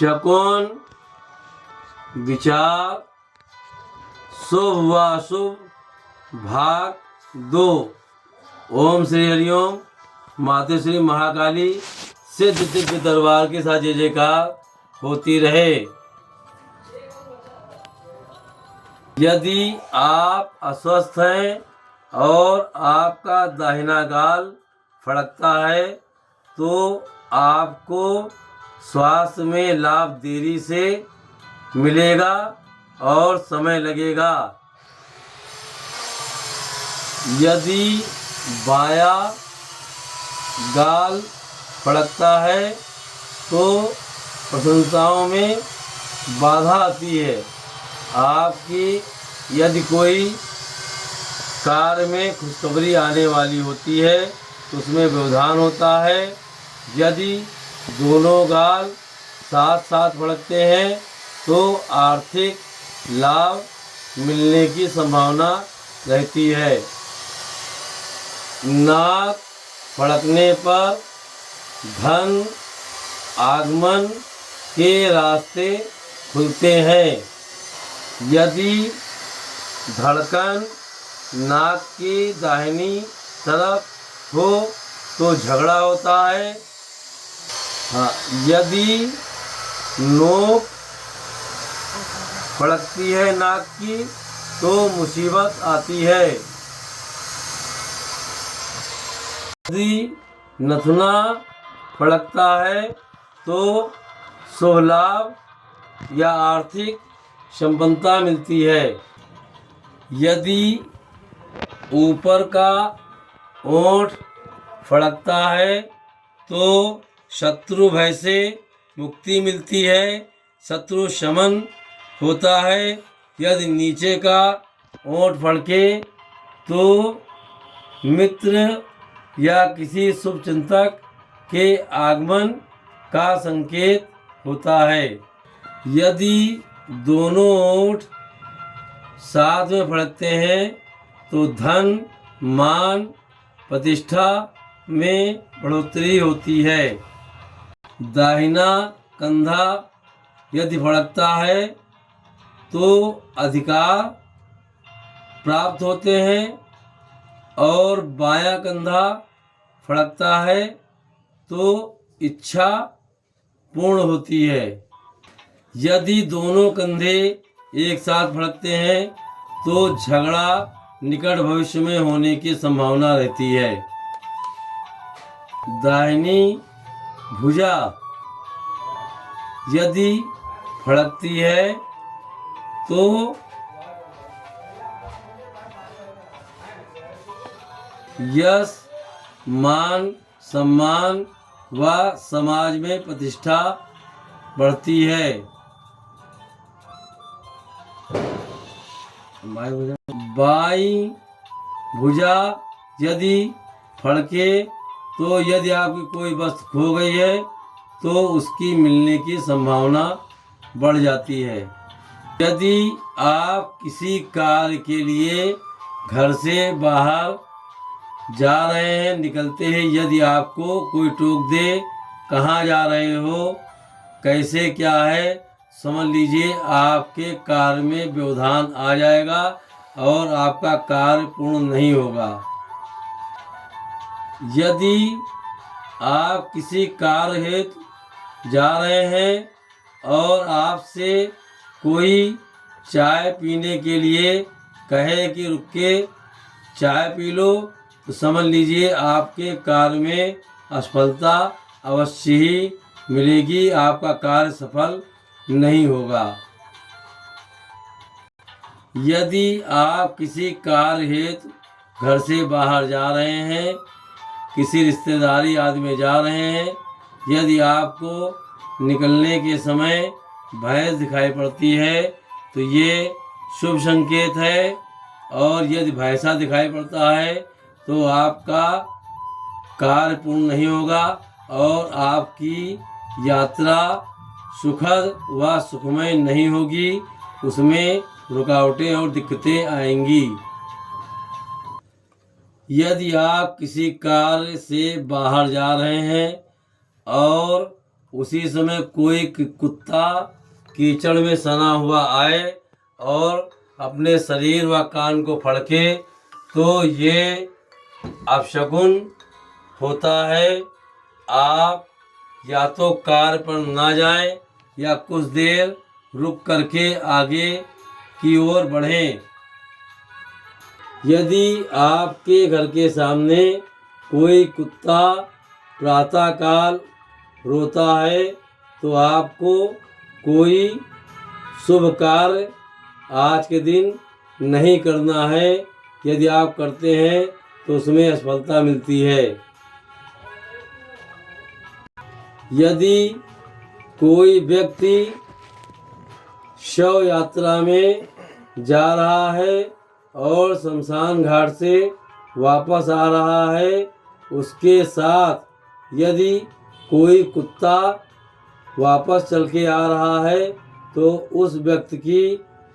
शकुन विचार शुभ व अशुभ भाग 2। ओम श्री हरिओम। माते श्री महाकाली सिद्ध दिव्य दरबार के साथ जय जयकार होती रहे। यदि आप अस्वस्थ हैं और आपका दाहिना गाल फड़कता है तो आपको स्वास्थ्य में लाभ देरी से मिलेगा और समय लगेगा। यदि बायां गाल फड़कता है तो प्रशंसाओं में बाधा आती है। आपकी यदि कोई कार्य में खुशखबरी आने वाली होती है तो उसमें व्यवधान होता है। यदि दोनों गाल साथ साथ फड़कते हैं तो आर्थिक लाभ मिलने की संभावना रहती है। नाक फड़कने पर धन आगमन के रास्ते खुलते हैं। यदि धड़कन नाक की दाहिनी तरफ हो तो झगड़ा होता है। यदि नोक फड़कती है नाक की तो मुसीबत आती है। यदि नथुना फड़कता है तो शुभ लाभ या आर्थिक संपन्नता मिलती है। यदि ऊपर का ओंठ फड़कता है तो शत्रु भय से मुक्ति मिलती है, शत्रु शमन होता है। यदि नीचे का ओंठ फड़के तो मित्र या किसी शुभ चिंतक के आगमन का संकेत होता है। यदि दोनों ओंठ साथ में फड़कते हैं तो धन मान प्रतिष्ठा में बढ़ोतरी होती है। दाहिना कंधा यदि फड़कता है तो अधिकार प्राप्त होते हैं और बायां कंधा फड़कता है तो इच्छा पूर्ण होती है। यदि दोनों कंधे एक साथ फड़कते हैं तो झगड़ा निकट भविष्य में होने की संभावना रहती है। दाहिनी भुजा यदि फड़कती है तो यश मान सम्मान व समाज में प्रतिष्ठा बढ़ती है। बाईं भुजा यदि फड़के तो यदि आपकी कोई वस्तु खो गई है तो उसकी मिलने की संभावना बढ़ जाती है। यदि आप किसी कार्य के लिए घर से बाहर जा रहे हैं, निकलते हैं, यदि आपको कोई टोक दे कहाँ जा रहे हो, कैसे क्या है, समझ लीजिए आपके कार्य में व्यवधान आ जाएगा और आपका कार्य पूर्ण नहीं होगा। यदि आप किसी कार्य हेतु जा रहे हैं और आपसे कोई चाय पीने के लिए कहे कि रुक के चाय पी लो तो समझ लीजिए आपके कार्य में असफलता अवश्य ही मिलेगी, आपका कार्य सफल नहीं होगा। यदि आप किसी कार्य हेतु घर से बाहर जा रहे हैं, किसी रिश्तेदारी आदि में जा रहे हैं, यदि आपको निकलने के समय भैंस दिखाई पड़ती है तो ये शुभ संकेत है। और यदि भैंसा दिखाई पड़ता है तो आपका कार्य पूर्ण नहीं होगा और आपकी यात्रा सुखद व सुखमय नहीं होगी, उसमें रुकावटें और दिक्कतें आएंगी। यदि आप किसी कार्य से बाहर जा रहे हैं और उसी समय कोई कुत्ता कीचड़ में सना हुआ आए और अपने शरीर व कान को फड़के तो ये अपशकुन होता है। आप या तो कार पर ना जाएं या कुछ देर रुक करके आगे की ओर बढ़ें। यदि आपके घर के सामने कोई कुत्ता प्रातःकाल रोता है तो आपको कोई शुभ कार्य आज के दिन नहीं करना है। यदि आप करते हैं तो उसमें असफलता मिलती है। यदि कोई व्यक्ति शव यात्रा में जा रहा है और शमशान घाट से वापस आ रहा है, उसके साथ यदि कोई कुत्ता वापस चल के आ रहा है तो उस व्यक्ति की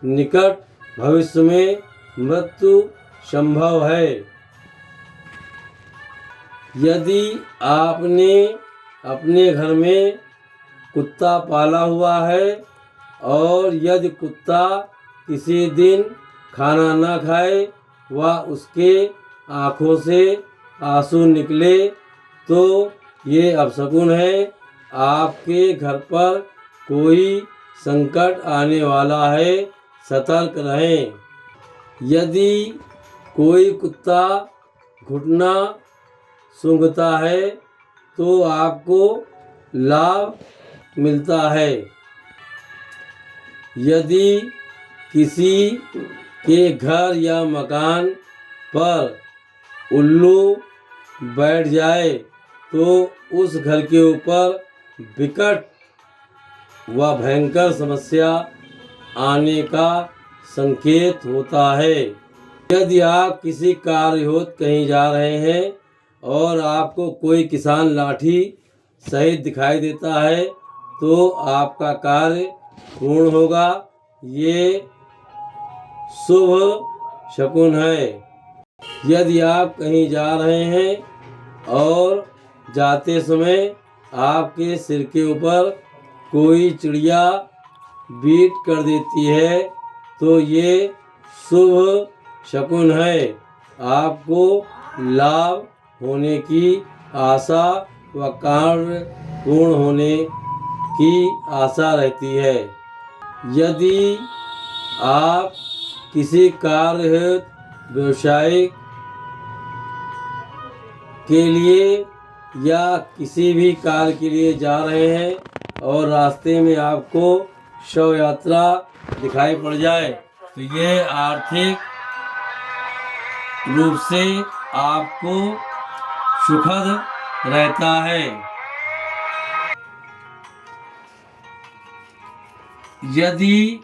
निकट भविष्य में मृत्यु संभव है। यदि आपने अपने घर में कुत्ता पाला हुआ है और यदि कुत्ता किसी दिन खाना न खाए व उसके आँखों से आंसू निकले तो ये अपशकुन है। आपके घर पर कोई संकट आने वाला है, सतर्क रहें। यदि कोई कुत्ता घुटना सूंघता है तो आपको लाभ मिलता है। यदि किसी के घर या मकान पर उल्लू बैठ जाए तो उस घर के ऊपर विकट व भयंकर समस्या आने का संकेत होता है। यदि आप किसी कार्य हेतु कहीं जा रहे हैं और आपको कोई किसान लाठी सहित दिखाई देता है तो आपका कार्य पूर्ण होगा। ये शुभ शकुन है। यदि आप कहीं जा रहे हैं और जाते समय आपके सिर के ऊपर कोई चिड़िया बीट कर देती है तो ये शुभ शकुन है। आपको लाभ होने की आशा व कार्य पूर्ण होने की आशा रहती है। यदि आप किसी कार्य हेतु व्यवसायिक के लिए या किसी भी कार्य के लिए जा रहे हैं और रास्ते में आपको शव यात्रा दिखाई पड़ जाए तो ये आर्थिक रूप से आपको सुखद रहता है। यदि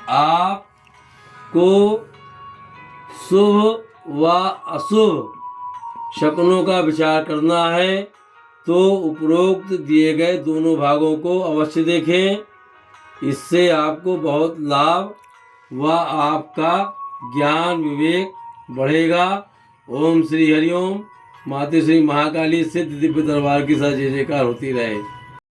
आपको शुभ व अशुभ शकुनों का विचार करना है तो उपरोक्त दिए गए दोनों भागों को अवश्य देखें। इससे आपको बहुत लाभ व आपका ज्ञान विवेक बढ़ेगा। ओम श्री हरिओम। माते श्री महाकाली सिद्ध दिव्य दरबार की जय जयकार होती रहे।